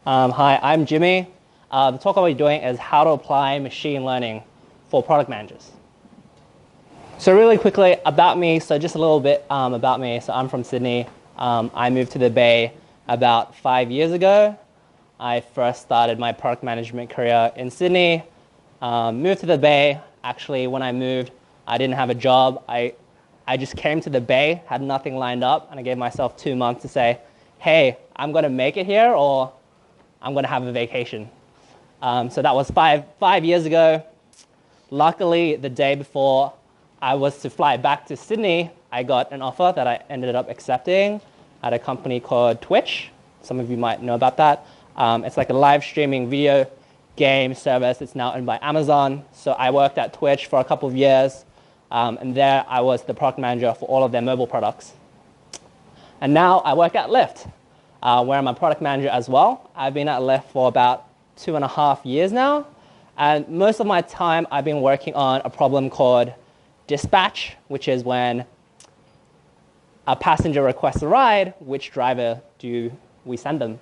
Hi, I'm Jimmy. The talk I'll be doing is how to apply machine learning for product managers. So really quickly about me, so just a little bit about me. So I'm from Sydney. I moved to the Bay about 5 years ago. I first started my product management career in Sydney, moved to the Bay. Actually, when I moved, I didn't have a job. I just came to the Bay, had nothing lined up, and I gave myself 2 months to say, hey, I'm going to make it here, or I'm going to have a vacation. So that was five years ago. Luckily, the day before I was to fly back to Sydney, I got an offer that I ended up accepting at a company called Twitch. Some of you might know about that. It's like a live streaming video game service. It's now owned by Amazon. So I worked at Twitch for a couple of years. And there I was the product manager for all of their mobile products. And now I work at Lyft, where I'm a product manager as well. I've been at Lyft for about 2.5 years now. And most of my time I've been working on a problem called dispatch, which is when a passenger requests a ride, which driver do we send them?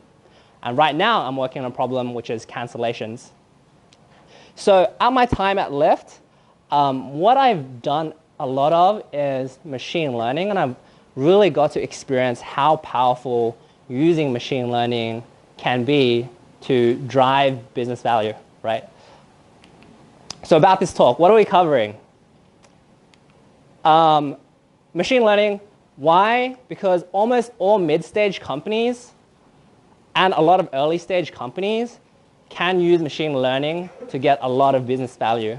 And right now I'm working on a problem which is cancellations. So at my time at Lyft, what I've done a lot of is machine learning, and I've really got to experience how powerful using machine learning can be to drive business value, right? So about this talk, what are we covering? Machine learning. Why? Because almost all mid-stage companies and a lot of early-stage companies can use machine learning to get a lot of business value.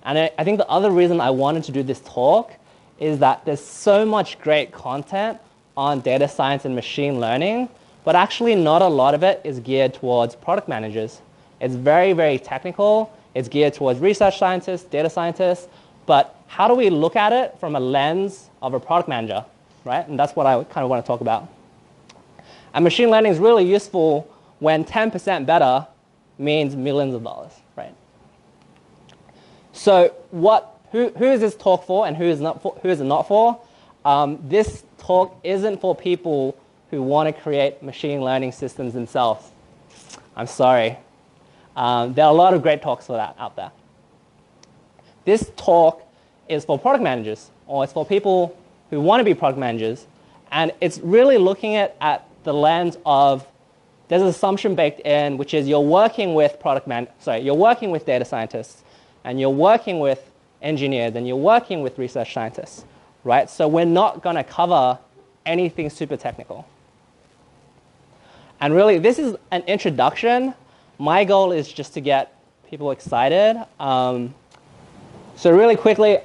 And I think the other reason I wanted to do this talk is that there's so much great content on data science and machine learning, but actually not a lot of it is geared towards product managers. It's very, very technical. It's geared towards research scientists, data scientists, but how do we look at it from a lens of a product manager, right? And that's what I kind of want to talk about. And machine learning is really useful when 10% better means millions of dollars, right? So who is this talk for and who is it not for? This talk isn't for people who want to create machine learning systems themselves. I'm sorry. There are a lot of great talks for that out there. This talk is for product managers, or it's for people who want to be product managers, and it's really looking at the lens of there's an assumption baked in, which is you're working with you're working with data scientists, and you're working with engineers, and you're working with research scientists, right? So we're not going to cover anything super technical. And really, this is an introduction. My goal is just to get people excited. So really quickly,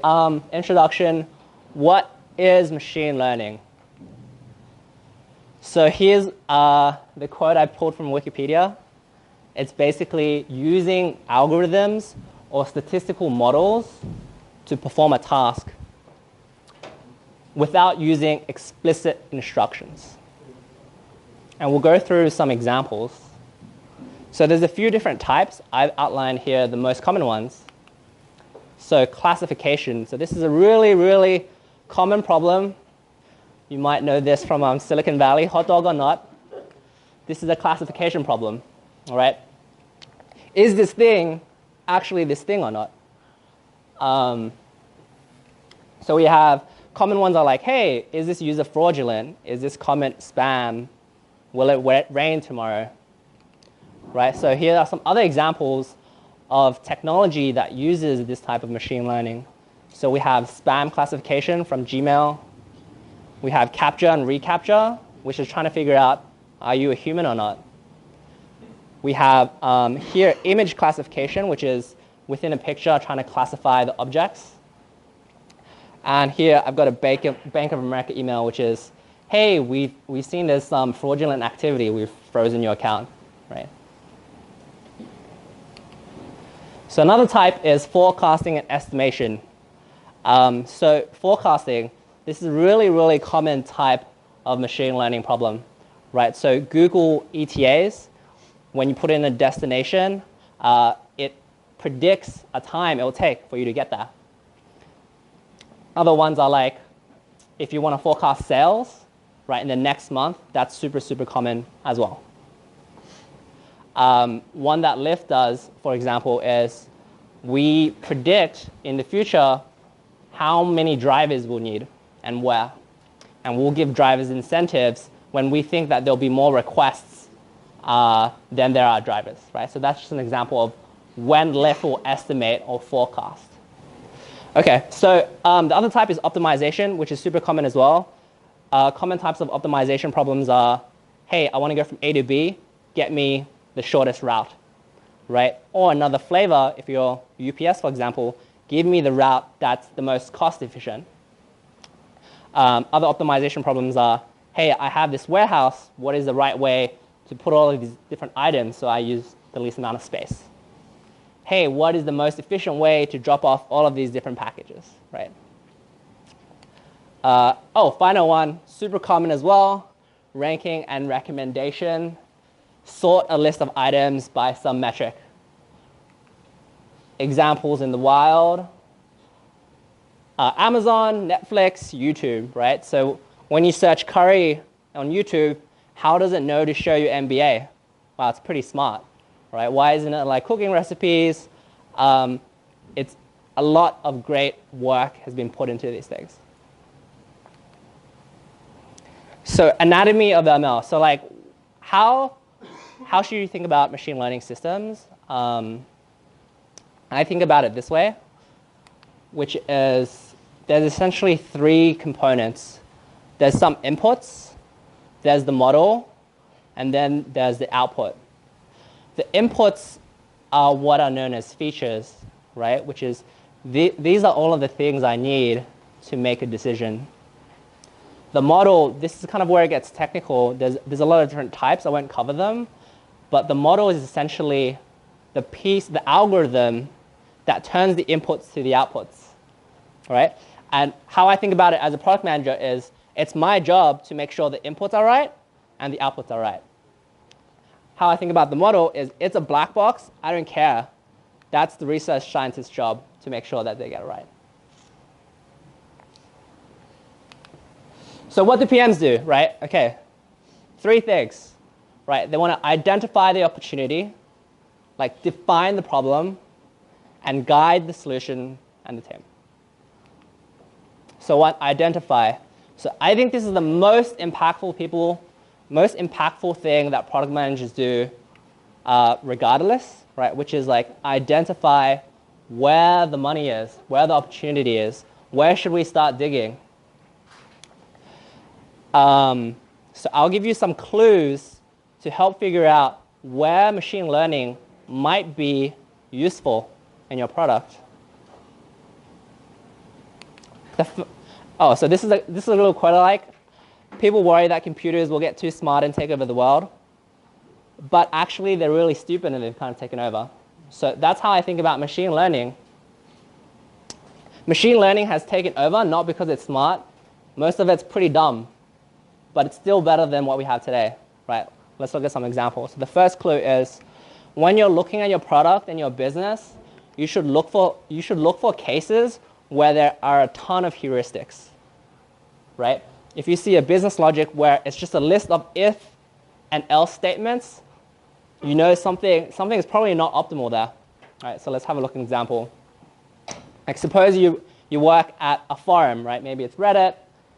introduction, what is machine learning? So here's the quote I pulled from Wikipedia. It's basically using algorithms or statistical models to perform a task without using explicit instructions. And we'll go through some examples. So there's a few different types. I've outlined here the most common ones. So classification. So this is a really, really common problem. You might know this from Silicon Valley, hot dog or not. This is a classification problem, all right? Is this thing actually this thing or not? So we have common ones are like, hey, is this user fraudulent? Is this comment spam? Will it rain tomorrow? Right, so here are some other examples of technology that uses this type of machine learning. So we have spam classification from Gmail. We have captcha and reCAPTCHA, which is trying to figure out, are you a human or not? We have here image classification, which is within a picture trying to classify the objects. And here I've got a Bank of America email, which is, hey, we've seen there's some fraudulent activity. We've frozen your account, right? So another type is forecasting and estimation. So forecasting, this is a really, really common type of machine learning problem, right? So Google ETAs, when you put in a destination, it predicts a time it will take for you to get there. Other ones are like, if you want to forecast sales, right, in the next month, that's super, super common as well. One that Lyft does, for example, is we predict in the future how many drivers we'll need and where. And we'll give drivers incentives when we think that there'll be more requests than there are drivers, right? So that's just an example of when Lyft will estimate or forecast. Okay, so the other type is optimization, which is super common as well. Common types of optimization problems are, hey, I want to go from A to B, get me the shortest route, right? Or another flavor, if you're UPS, for example, give me the route that's the most cost efficient. Other optimization problems are, hey, I have this warehouse, what is the right way to put all of these different items so I use the least amount of space? Hey, what is the most efficient way to drop off all of these different packages, right? Final one, super common as well, ranking and recommendation. Sort a list of items by some metric. Examples in the wild, Amazon, Netflix, YouTube, right? So when you search curry on YouTube, how does it know to show you MBA? Wow, it's pretty smart, right? Why isn't it like cooking recipes? It's a lot of great work has been put into these things. So anatomy of ML. So like how should you think about machine learning systems? I think about it this way, which is there's essentially three components. There's some inputs, there's the model, and then there's the output. The inputs are what are known as features, right? Which is these are all of the things I need to make a decision. The model, this is kind of where it gets technical. There's a lot of different types. I won't cover them. But the model is essentially the piece, the algorithm that turns the inputs to the outputs, right? And how I think about it as a product manager is it's my job to make sure the inputs are right and the outputs are right. How I think about the model is it's a black box. I don't care. That's the research scientist's job to make sure that they get it right. So what do PMs do, right? Okay, three things, right? They want to identify the opportunity, like define the problem, and guide the solution and the team. So what? Identify. So I think this is the most impactful thing that product managers do regardless, right? Which is like identify where the money is, where the opportunity is, where should we start digging? So I'll give you some clues to help figure out where machine learning might be useful in your product. So this is a little quote I like. People worry that computers will get too smart and take over the world, but actually they're really stupid and they've kind of taken over. So that's how I think about machine learning. Machine learning has taken over not because it's smart. Most of it's pretty dumb, but it's still better than what we have today, right? Let's look at some examples. So the first clue is when you're looking at your product and your business, you should look for cases where there are a ton of heuristics, right? If you see a business logic where it's just a list of if and else statements, you know something is probably not optimal there. All right, so let's have a look at an example. Like suppose you work at a forum, right? Maybe it's Reddit.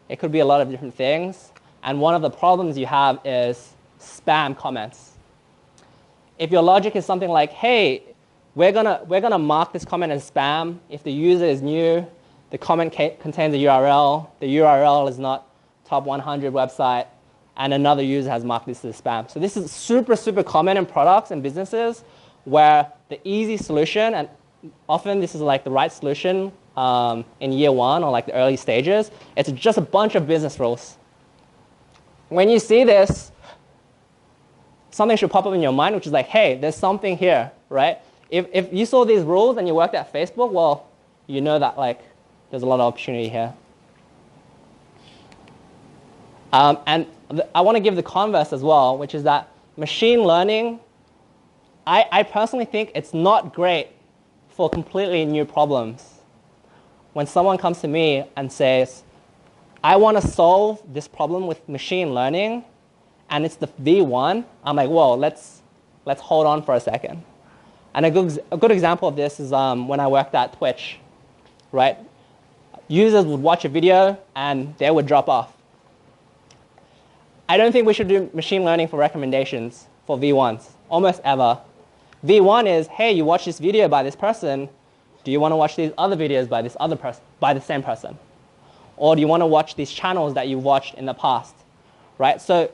It could be a lot of different things. And one of the problems you have is spam comments. If your logic is something like, hey, we're gonna mark this comment as spam. If the user is new, the comment contains a URL. The URL is not top 100 website, and another user has marked this as spam. So this is super, super common in products and businesses where the easy solution, and often this is like the right solution in year one or like the early stages, it's just a bunch of business rules. When you see this, something should pop up in your mind, which is like, hey, there's something here, right? If you saw these rules and you worked at Facebook, well, you know that like there's a lot of opportunity here. And I want to give the converse as well, which is that machine learning, I personally think it's not great for completely new problems. When someone comes to me and says, I want to solve this problem with machine learning, and it's the V1, I'm like, whoa, let's let's hold on for a second. And a good example of this is when I worked at Twitch, right? Users would watch a video and they would drop off. I don't think we should do machine learning for recommendations for V1s, almost ever. V1 is, hey, you watch this video by this person. Do you want to watch these other videos by this other person, by the same person? Or do you want to watch these channels that you've watched in the past, right? So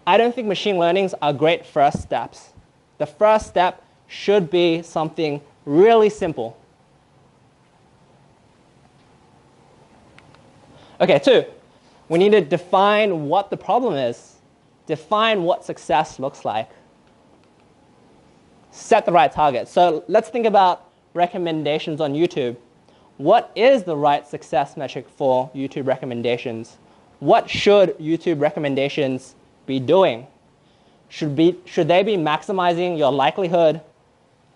I don't think machine learnings are great first steps. The first step should be something really simple. Okay, 2, we need to define what the problem is. Define what success looks like. Set the right target. So let's think about recommendations on YouTube. What is the right success metric for YouTube recommendations? What should YouTube recommendations be doing? Should they be maximizing your likelihood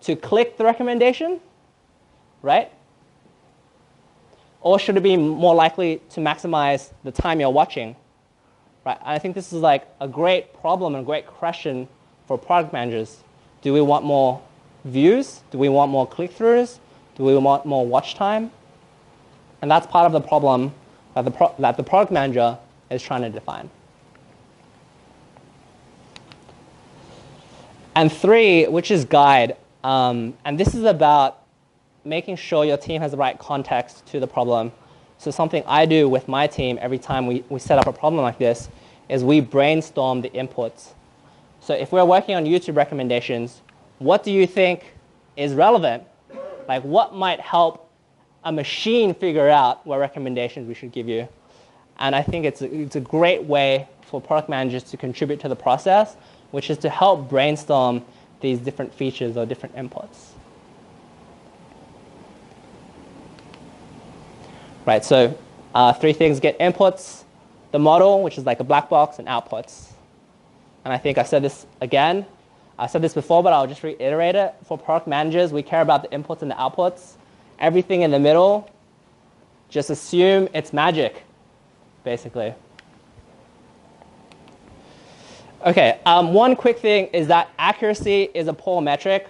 to click the recommendation, right? Or should it be more likely to maximize the time you're watching, right? I think this is like a great problem and a great question for product managers. Do we want more views? Do we want more click-throughs? Do we want more watch time? And that's part of the problem that the product manager is trying to define. And 3, which is guide. And this is about making sure your team has the right context to the problem. So something I do with my team every time we set up a problem like this is we brainstorm the inputs. So if we're working on YouTube recommendations, what do you think is relevant? Like what might help a machine figure out what recommendations we should give you? And I think it's a great way for product managers to contribute to the process, which is to help brainstorm these different features or different inputs. Right, so 3 things: get inputs, the model, which is like a black box, and outputs. And I think I said this again. I said this before, but I'll just reiterate it. For product managers, we care about the inputs and the outputs. Everything in the middle, just assume it's magic, basically. Okay, one quick thing is that accuracy is a poor metric.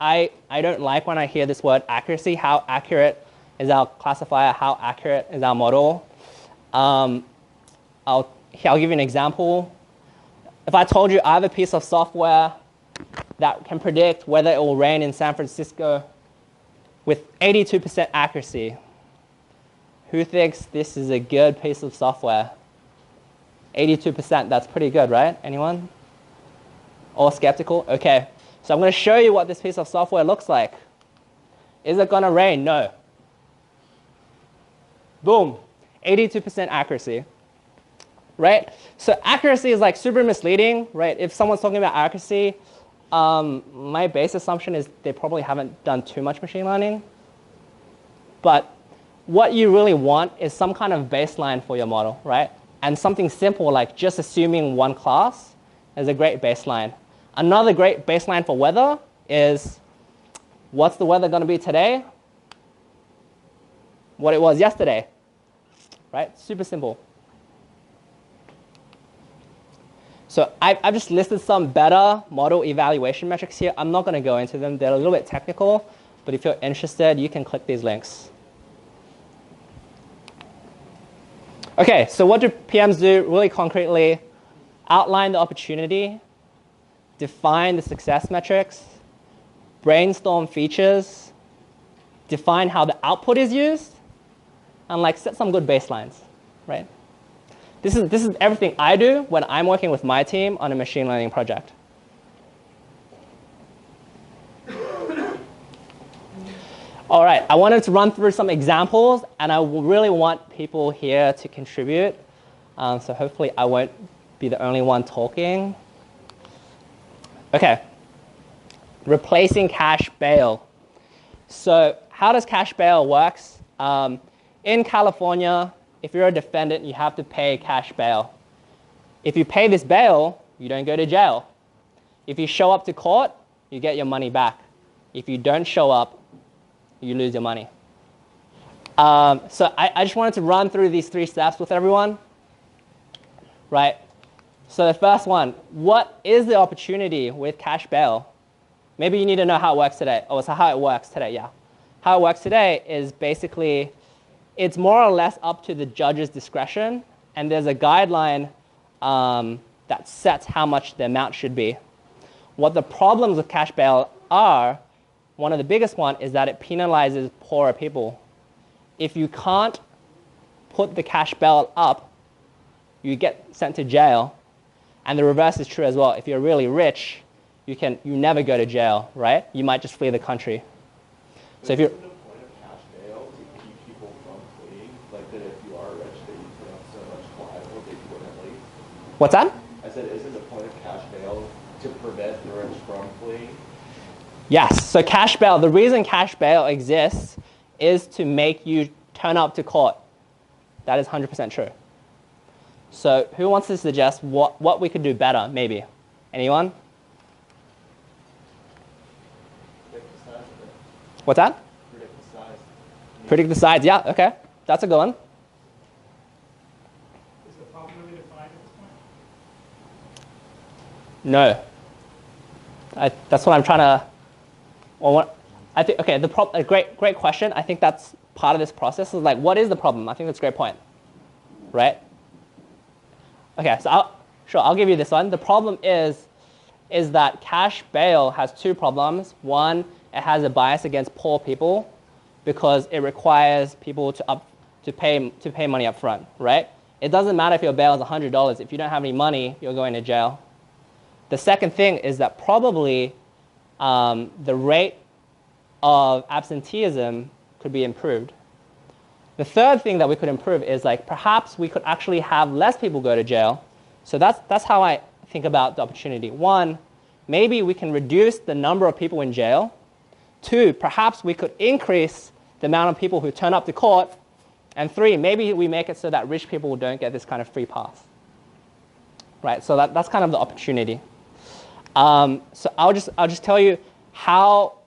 I don't like when I hear this word accuracy. How accurate is our classifier? How accurate is our model? I'll give you an example. If I told you I have a piece of software that can predict whether it will rain in San Francisco with 82% accuracy, who thinks this is a good piece of software? 82%, that's pretty good, right? Anyone? All skeptical? Okay, so I'm going to show you what this piece of software looks like. Is it going to rain? No. Boom, 82% accuracy, right? So accuracy is like super misleading, right? If someone's talking about accuracy, my base assumption is they probably haven't done too much machine learning. But what you really want is some kind of baseline for your model, right? And something simple like just assuming one class is a great baseline. Another great baseline for weather is, what's the weather going to be today? What it was yesterday, right? Super simple. So I've just listed some better model evaluation metrics here. I'm not going to go into them. They're a little bit technical, but if you're interested, you can click these links. Okay, so what do PMs do really concretely? Outline the opportunity, define the success metrics, brainstorm features, define how the output is used, and like set some good baselines, right? This is everything I do when I'm working with my team on a machine learning project. All right, I wanted to run through some examples, and I really want people here to contribute. So hopefully I won't be the only one talking. Okay, replacing cash bail. So how does cash bail work? In California, if you're a defendant, you have to pay cash bail. If you pay this bail, you don't go to jail. If you show up to court, you get your money back. If you don't show up, you lose your money. So I just wanted to run through these 3 steps with everyone, right? So the first one, what is the opportunity with cash bail? Maybe you need to know how it works today. Oh, so how it works today, yeah. How it works today is basically, it's more or less up to the judge's discretion, and there's a guideline that sets how much the amount should be. What the problems with cash bail are, one of the biggest one is that it penalizes poorer people. If you can't put the cash bail up, you get sent to jail. And the reverse is true as well. If you're really rich, you never go to jail, right? You might just flee the country. So if you're... Isn't the point of cash bail to keep people from fleeing? Like that if you are rich, that you put up so much collateral that you wouldn't leave? What's that? I said, isn't the point of cash bail to prevent the rich from fleeing? Yes, so cash bail, the reason cash bail exists is to make you turn up to court. That is 100% true. So who wants to suggest what we could do better, maybe? Anyone? Predict the size of it. What's that? Predict the size. Predict the size, yeah, okay. That's a good one. Is the problem really defined at this point? No. That's what I'm trying to... I think, okay, a great question. I think that's part of this process. Is like, what is the problem? I think that's a great point, right? Okay, so I'll give you this one. The problem is that cash bail has two problems. One, it has a bias against poor people because it requires people to pay money up front, right? It doesn't matter if your bail is $100. If you don't have any money, you're going to jail. The second thing is that probably the rate of absenteeism could be improved. The third thing that we could improve is like perhaps we could actually have less people go to jail. So that's how I think about the opportunity. One, maybe we can reduce the number of people in jail. Two, perhaps we could increase the amount of people who turn up to court. And three, maybe we make it so that rich people don't get this kind of free pass. Right, so that's kind of the opportunity. So I'll just tell you how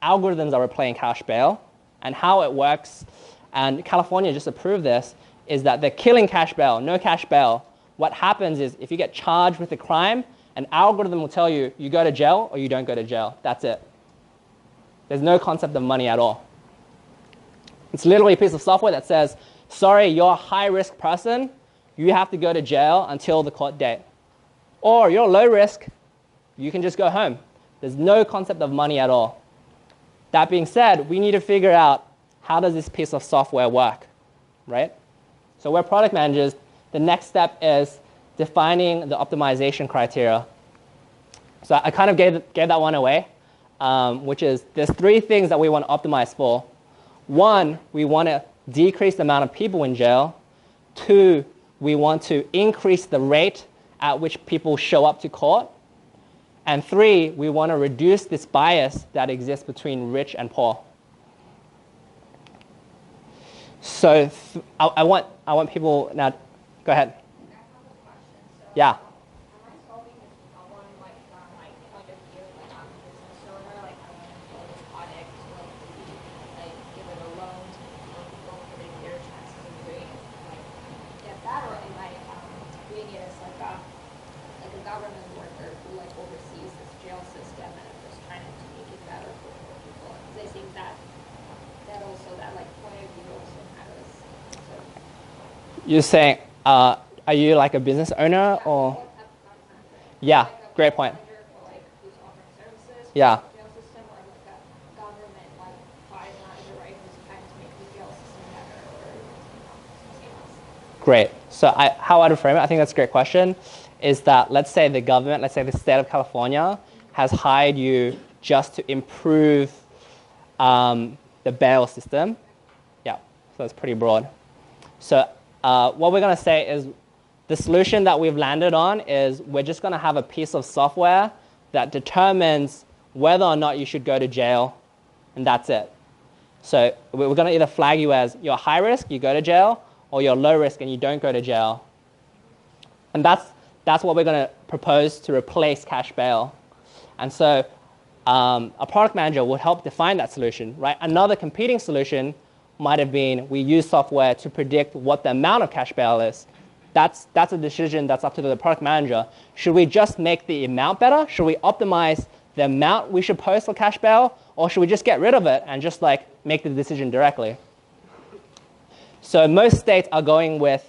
algorithms are playing cash bail and how it works. And California just approved this, is that they're killing cash bail, no cash bail. What happens is if you get charged with a crime, an algorithm will tell you, you go to jail or you don't go to jail. That's it. There's no concept of money at all. It's literally a piece of software that says, sorry, you're a high-risk person. You have to go to jail until the court date. Or you're low risk. You can just go home. There's no concept of money at all. That being said, we need to figure out how does this piece of software work, right? So we're product managers. The next step is defining the optimization criteria. So I kind of gave that one away, which is there's three things that we want to optimize for. One, we want to decrease the amount of people in jail. Two, we want to increase the rate at which people show up to court. And three, we want to reduce this bias that exists between rich and poor. So I want people now. Go ahead. Yeah. You're saying, are you like a business owner or? Yeah, great point. Yeah. Great. So how I would frame it, I think that's a great question, is that let's say the government, let's say the state of California has hired you just to improve the bail system. Yeah, so that's pretty broad. So what we're going to say is the solution that we've landed on is we're just going to have a piece of software that determines whether or not you should go to jail, and that's it. So we're going to either flag you as you're high risk, you go to jail, or you're low risk and you don't go to jail. And that's what we're going to propose to replace cash bail. And so a product manager will help define that solution, right? Another competing solution might have been we use software to predict what the amount of cash bail is. That's a decision that's up to the product manager. Should we just make the amount better? Should we optimize the amount we should post for cash bail? Or should we just get rid of it and just like make the decision directly? So most states are going with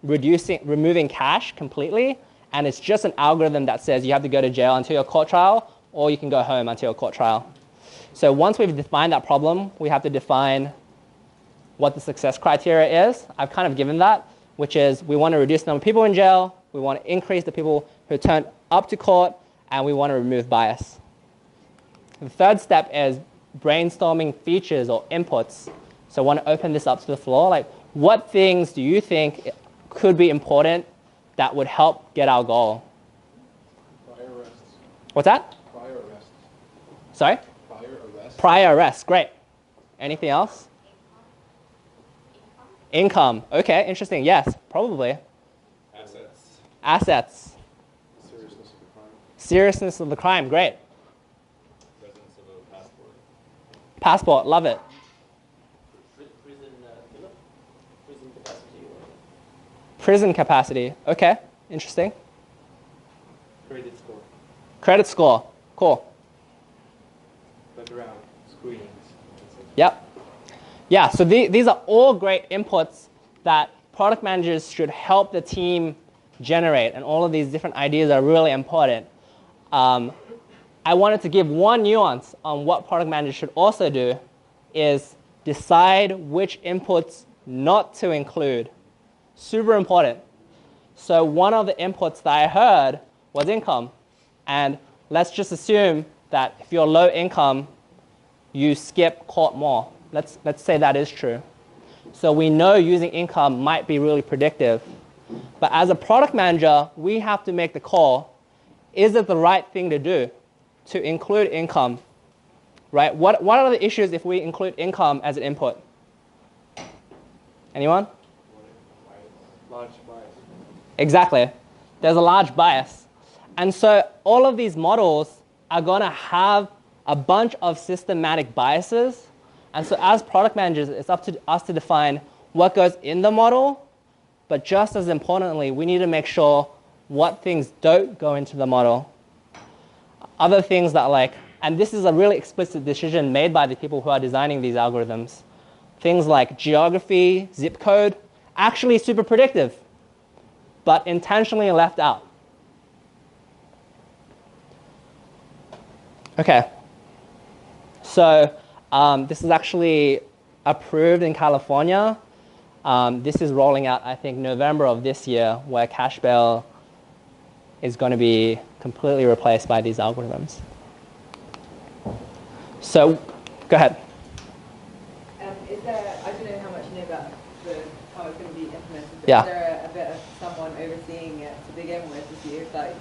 removing cash completely, and it's just an algorithm that says you have to go to jail until your court trial, or you can go home until your court trial. So once we've defined that problem, we have to define what the success criteria is. I've kind of given that, which is we want to reduce the number of people in jail, we want to increase the people who turn up to court, and we want to remove bias. The third step is brainstorming features or inputs. So I want to open this up to the floor. Like, what things do you think could be important that would help get our goal? Prior arrests. What's that? Prior arrests. Sorry? Prior arrests. Prior arrests, great. Anything else? Income. Okay, interesting. Yes, probably. Assets. Assets. Seriousness of the crime. Seriousness of the crime, great. Presence of a passport. Passport, love it. Prison capacity. Prison capacity, okay, interesting. Credit score. Credit score, cool. Background. Screenings. Yep. Yeah, so these are all great inputs that product managers should help the team generate, and all of these different ideas are really important. I wanted to give one nuance on what product managers should also do is decide which inputs not to include. Super important. So one of the inputs that I heard was income. And let's just assume that if you're low income, you skip court more. Let's say that is true. So we know using income might be really predictive. But as a product manager, we have to make the call, is it the right thing to do to include income? Right? What are the issues if we include income as an input? Anyone? Large bias. Exactly. There's a large bias. And so all of these models are going to have a bunch of systematic biases. And so as product managers, it's up to us to define what goes in the model. But just as importantly, we need to make sure what things don't go into the model. Other things that and this is a really explicit decision made by the people who are designing these algorithms. Things like geography, zip code, actually super predictive, but intentionally left out. Okay. So this is actually approved in California. This is rolling out, I think, November of this year, where cash bail is going to be completely replaced by these algorithms. So, go ahead. Is there, I don't know how much you know about how it's going to be implemented, but Yeah. is there a bit of someone overseeing it to begin with to see if the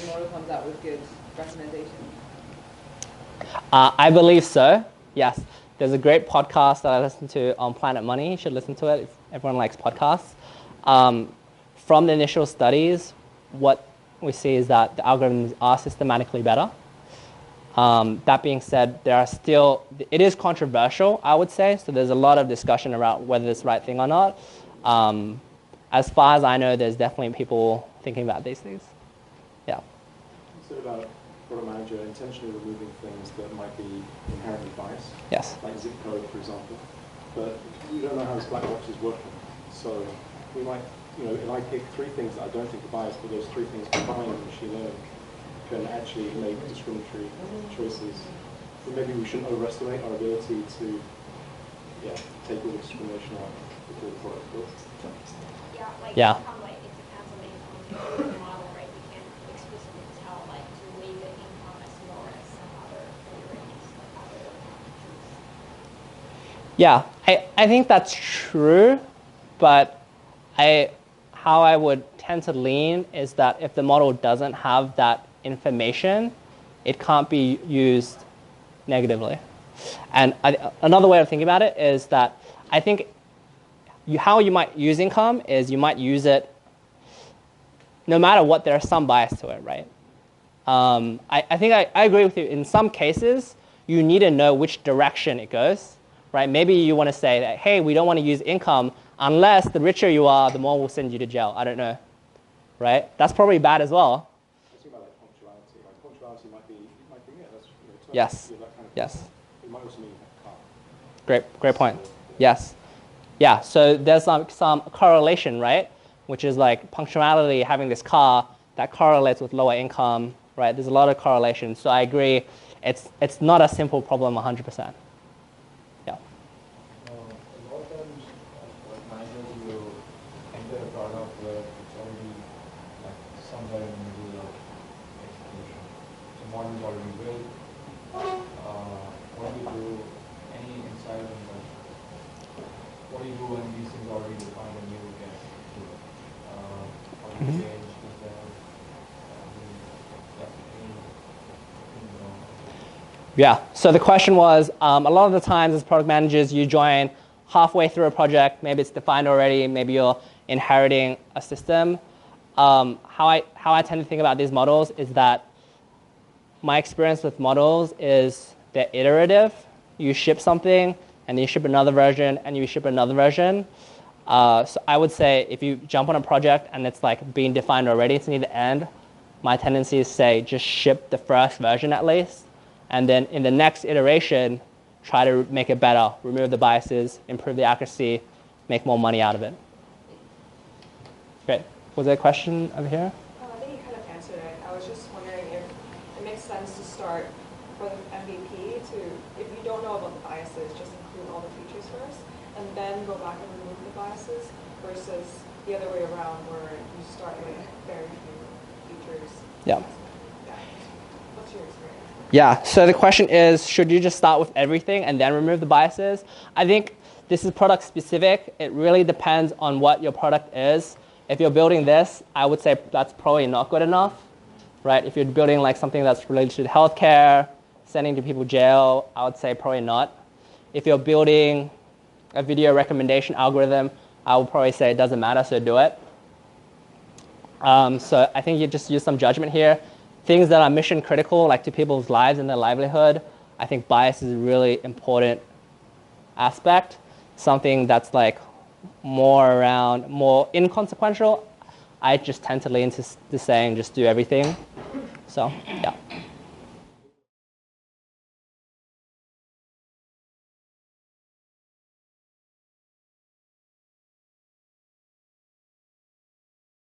model comes out with good recommendations? I believe so, yes. There's a great podcast that I listen to on Planet Money. You should listen to it if everyone likes podcasts. From the initial studies, what we see is that the algorithms are systematically better. That being said, it is controversial, I would say, so there's a lot of discussion about whether it's the right thing or not. As far as I know, there's definitely people thinking about these things. Yeah. You said about product manager intentionally removing things that might be inherently biased, Yes. like zip code, for example. But we don't know how this black box is working. So we might, if I pick 3 things that I don't think are biased, but those 3 things combined in machine learning can actually make discriminatory choices. So maybe we shouldn't overestimate our ability to take all the discrimination out before the product built. Yeah. It depends on the income of the model, right? We can't explicitly tell, to weigh the income as low as some other ratings, other truths. Yeah, I think that's true, but how I would tend to lean is that if the model doesn't have that information, it can't be used negatively. And another way of thinking about it is that I think how you might use income is you might use it no matter what, there's some bias to it, right? I think I agree with you. In some cases, you need to know which direction it goes, right? Maybe you want to say that, hey, we don't want to use income Unless the richer you are, the more will send you to jail. I don't know, right? That's probably bad as well. I was thinking about like punctuality. Like punctuality might be yeah, that's Yes. that kind of Yes. It might also mean you have a car. Great point. Yes. Yeah, so there's some correlation, right? Which is like punctuality, having this car, that correlates with lower income, right? There's a lot of correlation. So I agree, it's not a simple problem 100%. Yeah. A lot of times, as managers, you enter a product where it's already like somewhere in the middle of execution. So model is already built. What do you do? Any insight on that? What do you do when these things are already defined and you get to it? How do you change? Is there Yeah, so the question was, a lot of the times as product managers, you join halfway through a project, maybe it's defined already, maybe you're inheriting a system. How I tend to think about these models is that my experience with models is they're iterative. You ship something, and then you ship another version, and you ship another version. So I would say if you jump on a project and it's like being defined already, it's near the end, my tendency is to say just ship the first version at least. And then in the next iteration, try to make it better, remove the biases, improve the accuracy, make more money out of it. Great. Was there a question over here? I think you kind of answered it. I was just wondering if it makes sense to start for the MVP to, if you don't know about the biases, just include all the features first, and then go back and remove the biases, versus the other way around where you start with very few features. Yeah. What's your experience? Yeah, so the question is, should you just start with everything and then remove the biases? I think this is product specific. It really depends on what your product is. If you're building this, I would say that's probably not good enough, right? If you're building like something that's related to healthcare, sending to people jail, I would say probably not. If you're building a video recommendation algorithm, I would probably say it doesn't matter, so do it. So I think you just use some judgment here. Things that are mission critical, like to people's lives and their livelihood, I think bias is a really important aspect. Something that's like more inconsequential, I just tend to lean to saying just do everything. So, yeah.